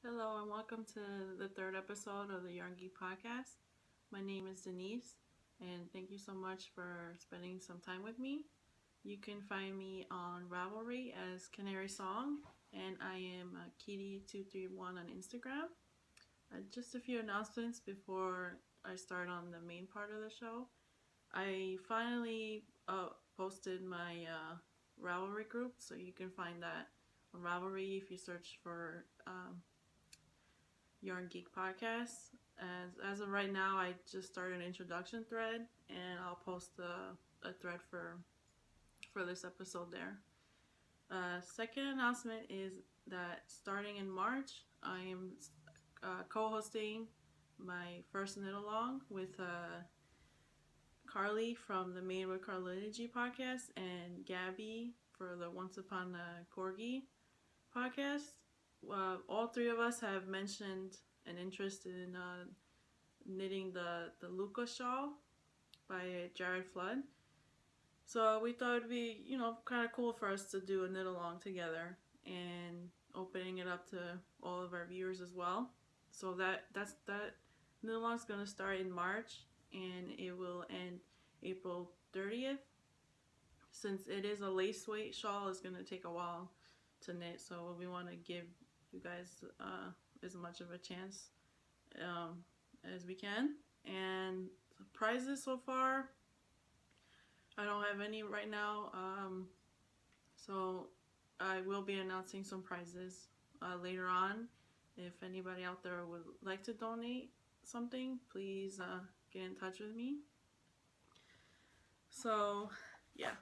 Hello and welcome to the third episode of the Geek podcast. My name is Denise and thank you so much for spending some time with me. You can find me on Ravelry as canarysong and I am Kitty231 on Instagram. Just a few announcements before I start on the main part of the show. I finally posted my Ravelry group, so you can find that on Ravelry if you search for Geek podcast. As of right now, I just started an introduction thread, and I'll post a thread for this episode there. Second announcement is that starting in March, I am co-hosting my first knit along with Carly from the Made with Carlinity podcast and Gabby for the Once Upon a Corgi podcast. All three of us have mentioned an interest in knitting the Luca shawl by Jared Flood. So we thought it'd be, kind of cool for us to do a knit along together and opening it up to all of our viewers as well. So that knit along's gonna start in March and it will end April 30th. Since it is a lace weight shawl, it's gonna take a while to knit, so we want to give you guys as much of a chance as we can. And prizes so far, I don't have any right now, so I will be announcing some prizes later on. If anybody out there would like to donate something, please get in touch with me. So yeah,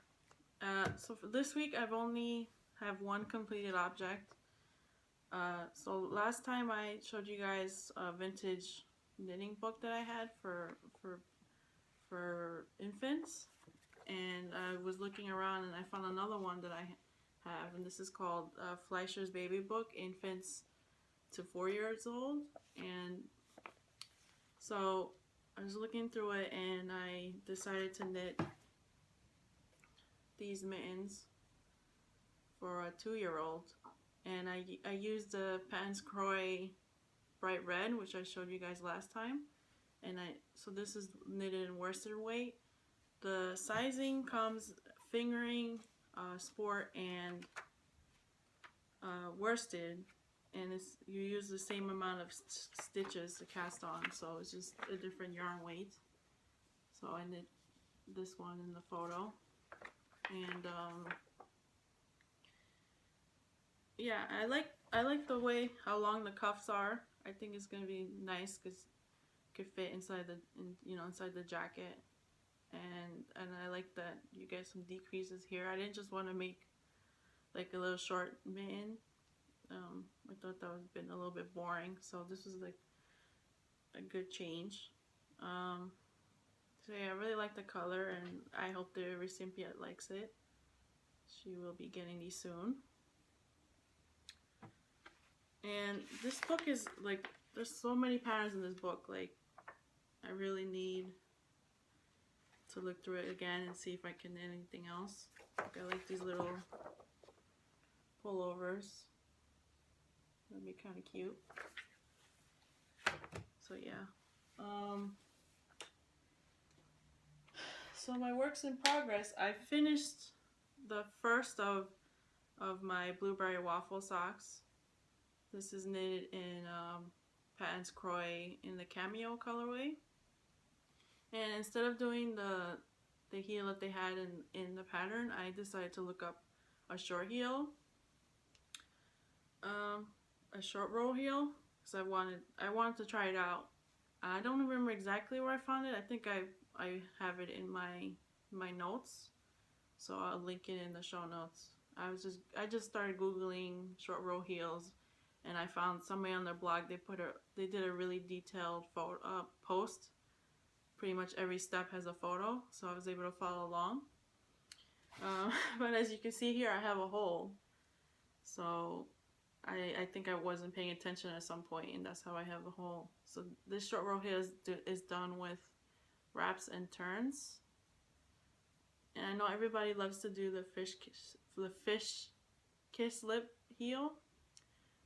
so for this week I've only have one completed object. So last time I showed you guys a vintage knitting book that I had for infants, and I was looking around and I found another one that I have, and this is called Fleischer's Baby Book, Infants to 4 years old. And so I was looking through it and I decided to knit these mittens for a 2-year-old. And I used the Patons Croix Bright Red, which I showed you guys last time. And so this is knitted in worsted weight. The sizing comes fingering, sport, and worsted, and you use the same amount of stitches to cast on. So it's just a different yarn weight. So I knit this one in the photo, and yeah, I like the way how long the cuffs are. I think it's gonna be nice because it could fit inside inside the jacket, and I like that you get some decreases here. I didn't just want to make like a little short mitten. I thought that would have been a little bit boring, so this was like a good change. So yeah, I really like the color, and I hope the recipient likes it. She will be getting these soon. And this book is like, there's so many patterns in this book. Like, I really need to look through it again and see if I can knit anything else. Like, I like these little pullovers. That'd be kind of cute. So yeah. So my works in progress. I finished the first of my blueberry waffle socks. This is knitted in Patons Croix in the cameo colorway. And instead of doing the heel that they had in the pattern, I decided to look up a short heel, a short row heel, because I wanted to try it out. I don't remember exactly where I found it. I think I have it in my notes, so I'll link it in the show notes. I just started googling short row heels, and I found somebody on their blog. They did a really detailed post. Pretty much every step has a photo, so I was able to follow along. But as you can see here, I have a hole, so I think I wasn't paying attention at some point, and that's how I have a hole. So this short row heel is done with wraps and turns. And I know everybody loves to do the fish kiss lip heel.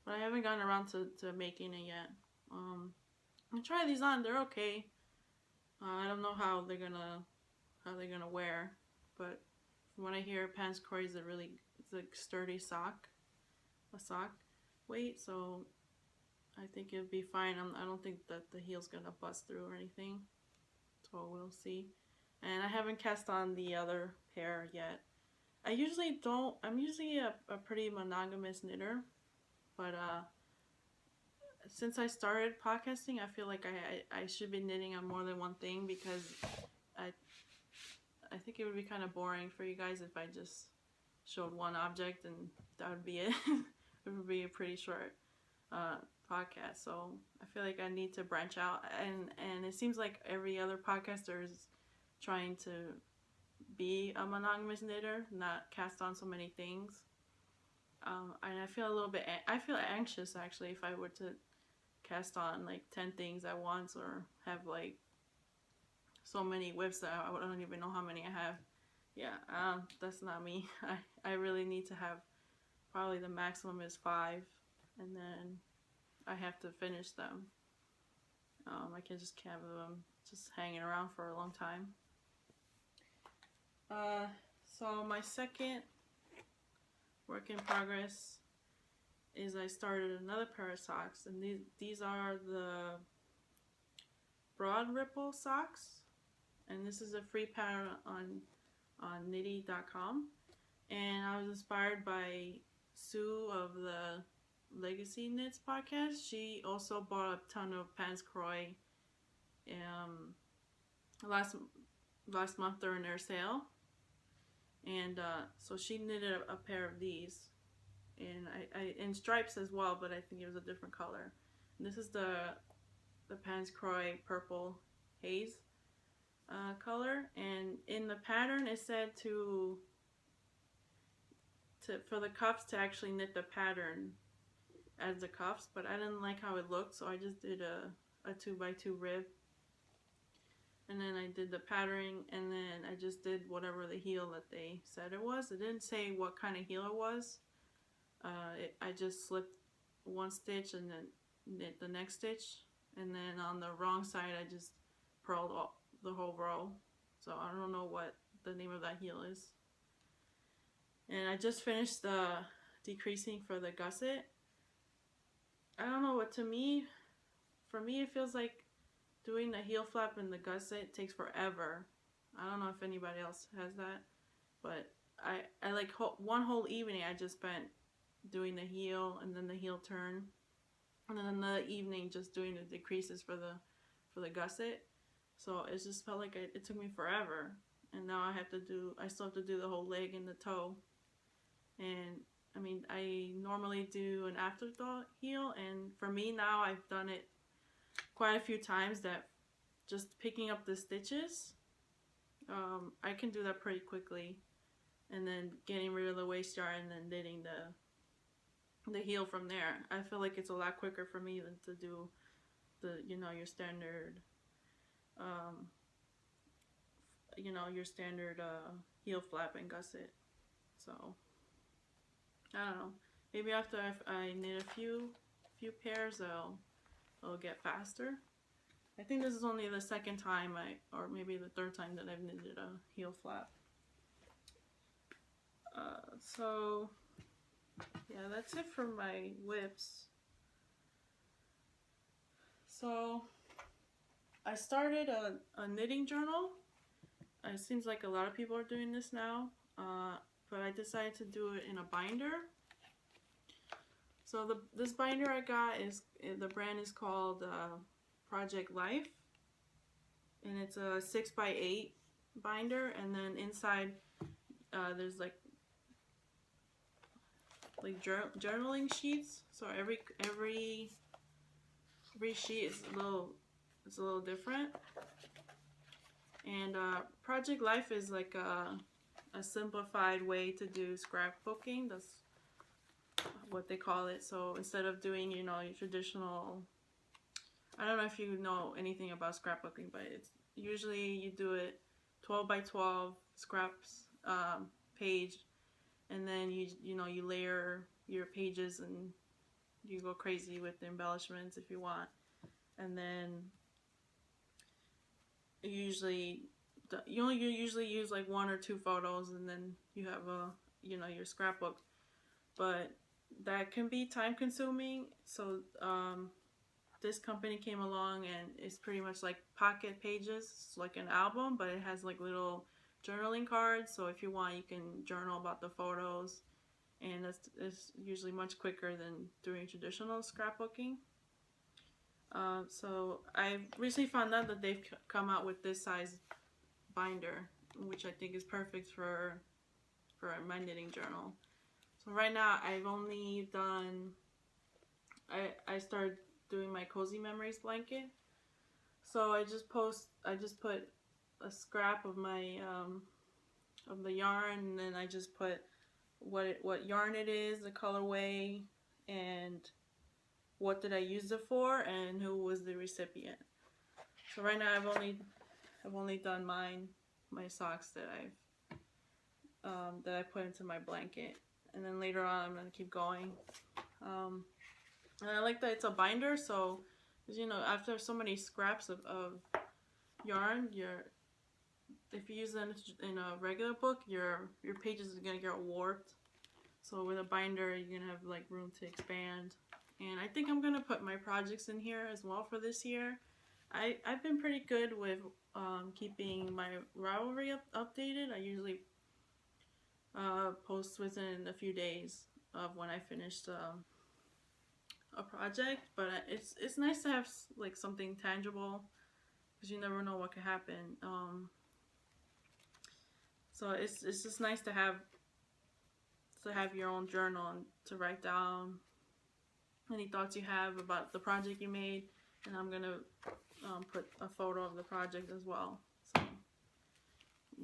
but I haven't gotten around to making it yet. I tried these on; they're okay. I don't know how they're gonna wear, but from what I hear, pants Corey is it's a sturdy sock, a sock weight, so I think it'll be fine. I don't think that the heel's gonna bust through or anything, so we'll see. And I haven't cast on the other pair yet. I'm usually a pretty monogamous knitter, but since I started podcasting, I feel like I should be knitting on more than one thing, because I think it would be kind of boring for you guys if I just showed one object and that would be it. It would be a pretty short podcast, so I feel like I need to branch out, and it seems like every other podcaster is trying to be a monogamous knitter, not cast on so many things. And I feel anxious actually if I were to cast on like 10 things at once, or have like so many whips that I don't even know how many I have. Yeah, that's not me. I really need to have, probably the maximum is 5, and then I have to finish them. I can't just have them just hanging around for a long time. So my second work in progress is I started another pair of socks, and these are the broad ripple socks, and this is a free pattern on nitty.com, and I was inspired by Sue of the Legacy Knits podcast. She also bought a ton of Pants Croy last month during their sale, and so she knitted a pair of these, and I in stripes as well, but I think it was a different color. And this is the Pants Croy purple haze color, and in the pattern it said for the cuffs to actually knit the pattern as the cuffs, but I didn't like how it looked, so I just did a 2x2 rib, and then I did the patterning, and then I just did whatever the heel that they said it was. It didn't say what kind of heel it was. I just slipped one stitch and then knit the next stitch, and then on the wrong side I just purled the whole row, so I don't know what the name of that heel is. And I just finished the decreasing for the gusset. I don't know what, for me it feels like doing the heel flap and the gusset takes forever. I don't know if anybody else has that, but I like one whole evening I just spent doing the heel and then the heel turn, and then another evening just doing the decreases for the gusset. So it just felt like it took me forever, and now I still have to do the whole leg and the toe. And I mean, I normally do an afterthought heel, and for me now, I've done it quite a few times, that just picking up the stitches, I can do that pretty quickly, and then getting rid of the waist yarn and then knitting the heel from there. I feel like it's a lot quicker for me than to do your standard heel flap and gusset. So I don't know, maybe after I knit a few pairs, it'll get faster. I think this is only the second time or maybe the third time that I've knitted a heel flap. So yeah, that's it for my whips. So I started a knitting journal. It seems like a lot of people are doing this now, but I decided to do it in a binder. So this binder I got the brand is called Project Life, and it's a 6x8 binder, and then inside there's like journaling sheets. So every sheet is a little different. And Project Life is like a simplified way to do scrapbooking. That's what they call it. So instead of doing your traditional, I don't know if you know anything about scrapbooking, but it's usually you do it 12x12 scraps page, and then you layer your pages and you go crazy with the embellishments if you want. And then you usually use like 1 or 2 photos, and then you have your scrapbook. But that can be time consuming. So this company came along, and it's pretty much like pocket pages. It's like an album, but it has like little journaling cards. So if you want, you can journal about the photos, and it's usually much quicker than doing traditional scrapbooking. So I recently found out that they've come out with this size binder, which I think is perfect for my knitting journal. So right now I've only done, I started doing my Cozy Memories blanket. So I just put a scrap of my of the yarn, and then I just put what yarn it is, the colorway, and what did I use it for, and who was the recipient. So right now I've only done my socks that I put into my blanket, and then later on I'm gonna keep going. And I like that it's a binder, so after so many scraps of yarn, if you use it in a regular book, your pages are gonna get warped. So with a binder, you're gonna have like room to expand. And I think I'm gonna put my projects in here as well for this year. I've been pretty good with keeping my Ravelry updated. I usually post within a few days of when I finished a project, but it's nice to have like something tangible, because you never know what could happen. So it's just nice to have your own journal and to write down any thoughts you have about the project you made. And I'm gonna put a photo of the project as well. So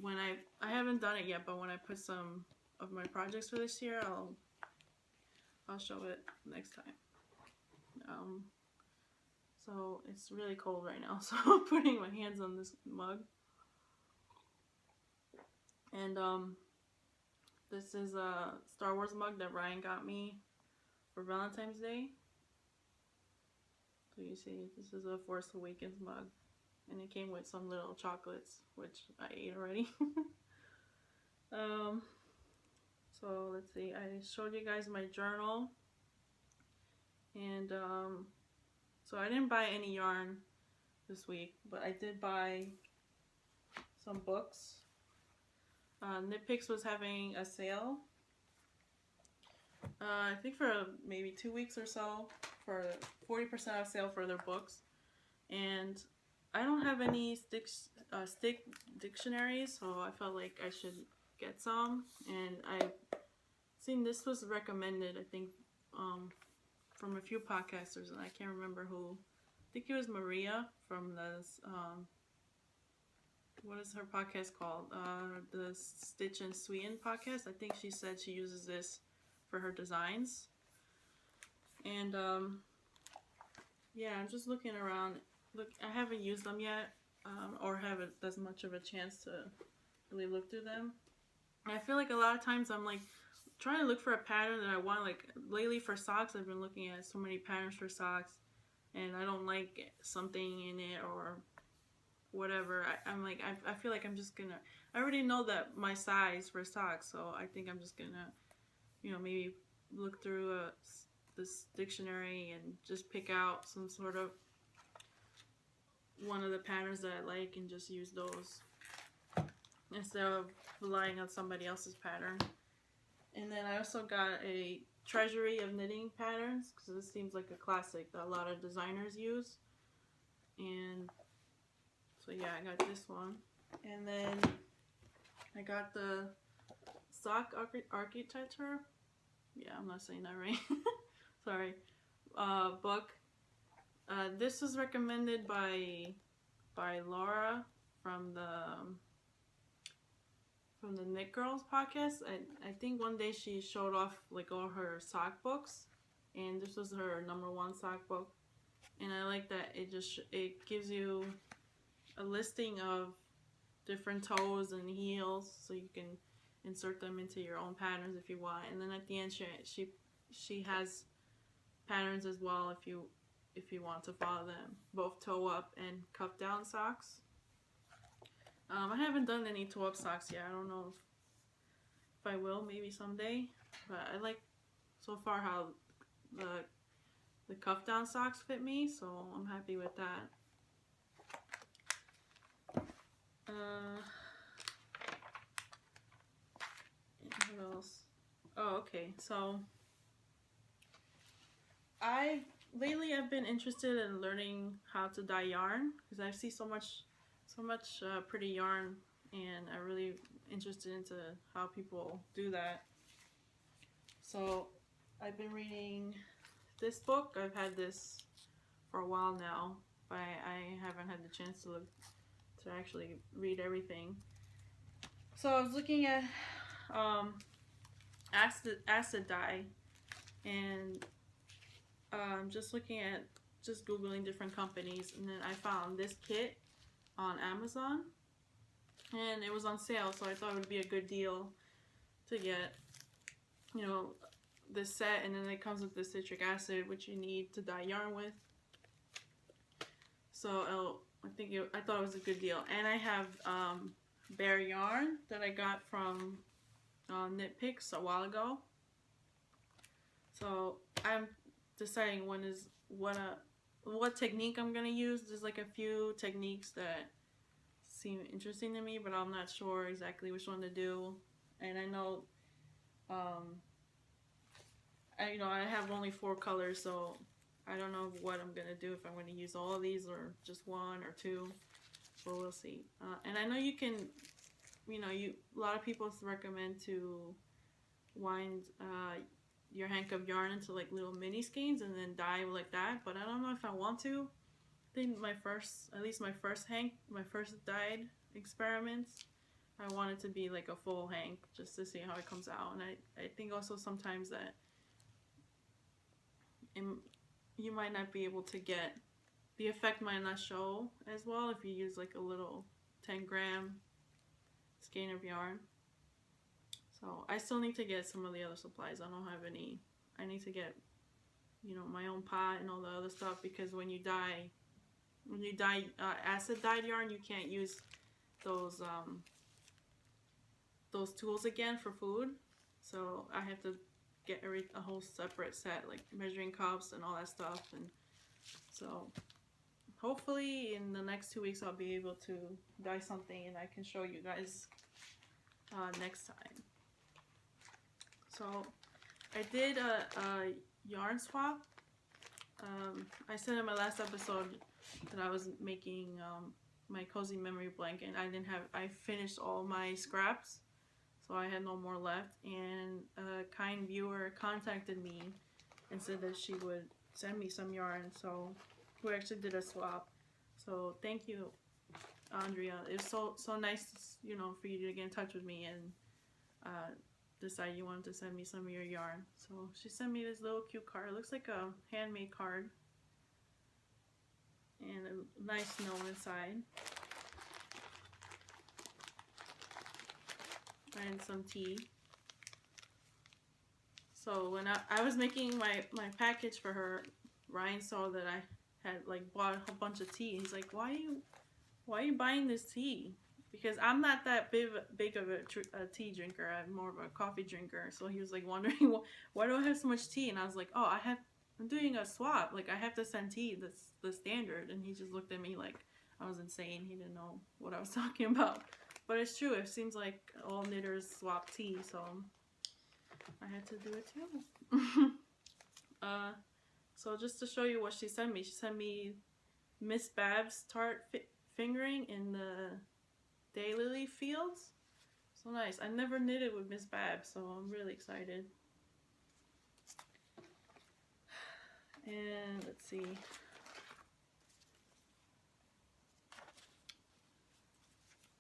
when I haven't done it yet, but when I put some of my projects for this year, I'll show it next time. So it's really cold right now, so I'm putting my hands on this mug. And this is a Star Wars mug that Ryan got me for Valentine's Day. So you see, this is a Force Awakens mug, and it came with some little chocolates, which I ate already. So let's see, I showed you guys my journal, and so I didn't buy any yarn this week, but I did buy some books. Knit Picks was having a sale, I think for maybe 2 weeks or so, for 40% off sale for their books. And I don't have any stick dictionaries, so I felt like I should get some. And I've seen this was recommended, I think, from a few podcasters, and I can't remember who. I think it was Maria from this, what is her podcast called? The Stitch and Sweeten podcast. I think she said she uses this for her designs. And yeah, I'm just looking around. Look, I haven't used them yet, or haven't as much of a chance to really look through them. And I feel like a lot of times I'm like trying to look for a pattern that I want. Like lately for socks, I've been looking at so many patterns for socks, and I don't like something in it or whatever. I'm like, I feel like I'm just gonna, I already know that my size for socks, so I think I'm just gonna, maybe look through this dictionary and just pick out some sort of one of the patterns that I like and just use those instead of relying on somebody else's pattern. And then I also got a Treasury of knitting patterns, because this seems like a classic that a lot of designers use. And so yeah, I got this one. And then I got the sock architecture. Yeah, I'm not saying that right. Sorry. Book. This was recommended by Laura from the Knit Girls podcast. I think one day she showed off like all her sock books, and this was her #1 sock book. And I like that it gives you a listing of different toes and heels, so you can insert them into your own patterns if you want. And then at the end she has patterns as well if you want to follow them. Both toe up and cuff down socks. I haven't done any toe up socks yet. I don't know if I will, maybe someday. But I like so far how the cuff down socks fit me, so I'm happy with that. What else? Oh, okay. So lately I've been interested in learning how to dye yarn because I see so much pretty yarn, and I'm really interested into how people do that. So I've been reading this book. I've had this for a while now, but I haven't had the chance to actually read everything. So I was looking at acid dye, and just looking at Googling different companies, and then I found this kit on Amazon, and it was on sale, so I thought it would be a good deal to get, you know, this set, and then it comes with the citric acid, which you need to dye yarn with. So I thought it was a good deal. And I have bare yarn that I got from Knit Picks a while ago. So I'm deciding what technique I'm gonna use. There's like a few techniques that seem interesting to me, but I'm not sure exactly which one to do. And I know I have only 4 colors, so I don't know what I'm gonna do, if I'm gonna use all of these or just 1 or 2, but we'll see. And I know you can, a lot of people recommend to wind your hank of yarn into like little mini skeins and then dye like that, but I don't know if I want to. I think my first dyed experiments, I want it to be like a full hank just to see how it comes out. And I think also sometimes that you might not be able to get the effect, might not show as well if you use like a little 10-gram skein of yarn. So I still need to get some of the other supplies. I don't have any. I need to get, my own pot and all the other stuff, because when you dye acid dyed yarn, you can't use those tools again for food. So I have to get a whole separate set, like measuring cups and all that stuff. And so hopefully in the next 2 weeks I'll be able to dye something and I can show you guys next time. So I did a yarn swap. I said in my last episode that I was making my cozy memory blanket. I finished all my scraps, so I had no more left, and a kind viewer contacted me and said that she would send me some yarn, so we actually did a swap. So thank you, Andrea. It was so nice, for you to get in touch with me and decide you wanted to send me some of your yarn. So she sent me this little cute card. It looks like a handmade card, and a nice note inside, and some tea. So when I was making my package for her, Ryan saw that I had like bought a bunch of tea. He's like, why are you buying this tea? Because I'm not that big of a tea drinker. I'm more of a coffee drinker. So he was like wondering, why do I have so much tea? And I was like, oh, I'm doing a swap. Like, I have to send tea. That's the standard. And he just looked at me like I was insane. He didn't know what I was talking about. But it's true. It seems like all knitters swap tea. So I had to do it too. So just to show you what she sent me Miss Babs tart fingering in the Daylily Fields. So nice. I never knitted with Miss Babs, so I'm really excited. And let's see.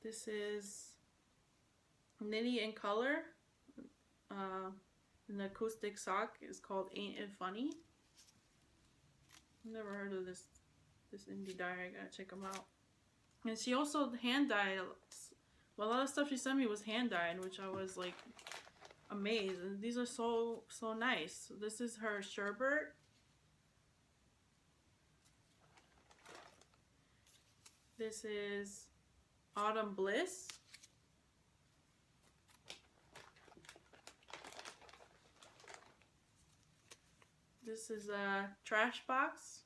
This is Nitty in Color. An acoustic sock is called Ain't It Funny. I've never heard of this indie dyer. I gotta check them out. And she also hand dyed. Well, a lot of stuff she sent me was hand dyed, which I was like amazed. And these are so nice. So this is her sherbet This is Autumn Bliss. This is a trash box.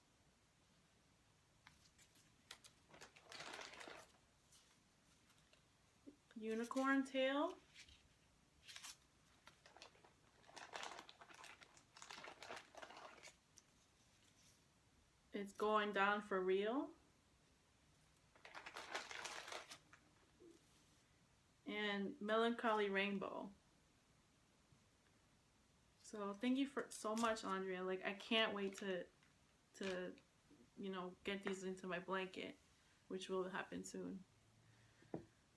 Unicorn tail. It's going down for real. And Melancholy Rainbow. So thank you for so much, Andrea. Like, I can't wait to you know, get these into my blanket, which will happen soon.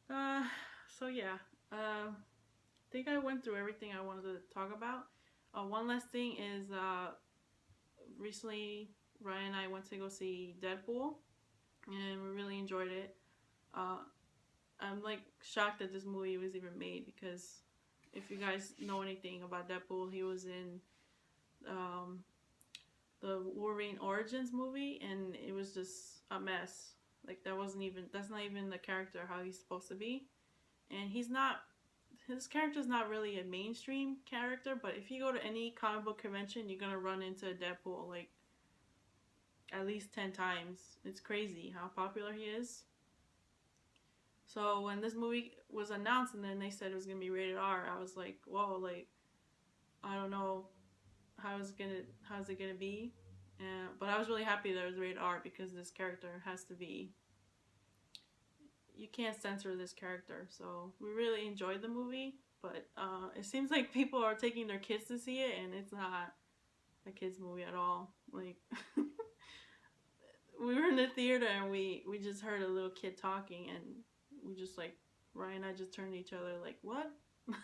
So yeah, I think I went through everything I wanted to talk about. One last thing is, recently Ryan and I went to go see Deadpool, and we really enjoyed it. I'm like shocked that this movie was even made, because if you guys know anything about Deadpool, he was in the Wolverine Origins movie, and it was just a mess. Like, that's not even the character how he's supposed to be. And his character's not really a mainstream character, but if you go to any comic book convention, you're gonna run into Deadpool like at least 10 times. It's crazy how popular he is. So when this movie was announced and then they said it was gonna be rated R, I was like, whoa, like, I don't know how's it gonna be. But I was really happy that it was rated R, because this character has to be, you can't censor this character. So we really enjoyed the movie, but it seems like people are taking their kids to see it, and it's not a kids movie at all. Like, we were in the theater and we just heard a little kid talking, and we just, like, Ryan and I just turned to each other like, what?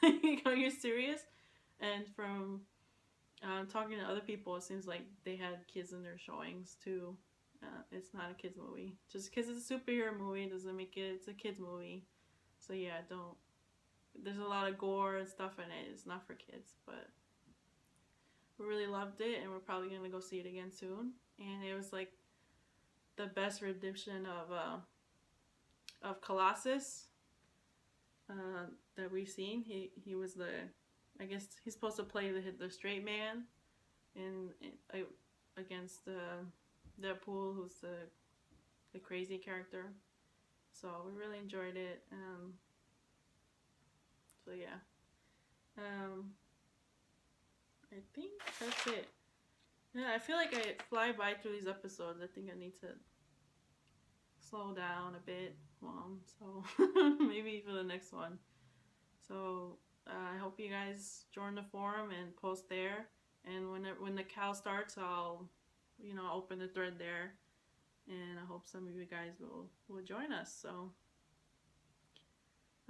Like, are you serious? And from talking to other people, it seems like they had kids in their showings too. It's not a kids movie. Just because it's a superhero movie doesn't make it's a kids movie. So yeah, there's a lot of gore and stuff in it. It's not for kids, but we really loved it, and we're probably gonna go see it again soon. And it was like the best redemption of Colossus that we've seen. He was I guess he's supposed to play the straight man against Deadpool, who's the crazy character. So we really enjoyed it. So yeah, I think that's it. Yeah, I feel like I fly by through these episodes. I think I need to slow down a bit. So maybe for the next one. So I hope you guys join the forum and post there. And when the KAL starts, I'll open the thread there. And I hope some of you guys will join us. So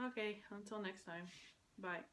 okay, until next time. Bye.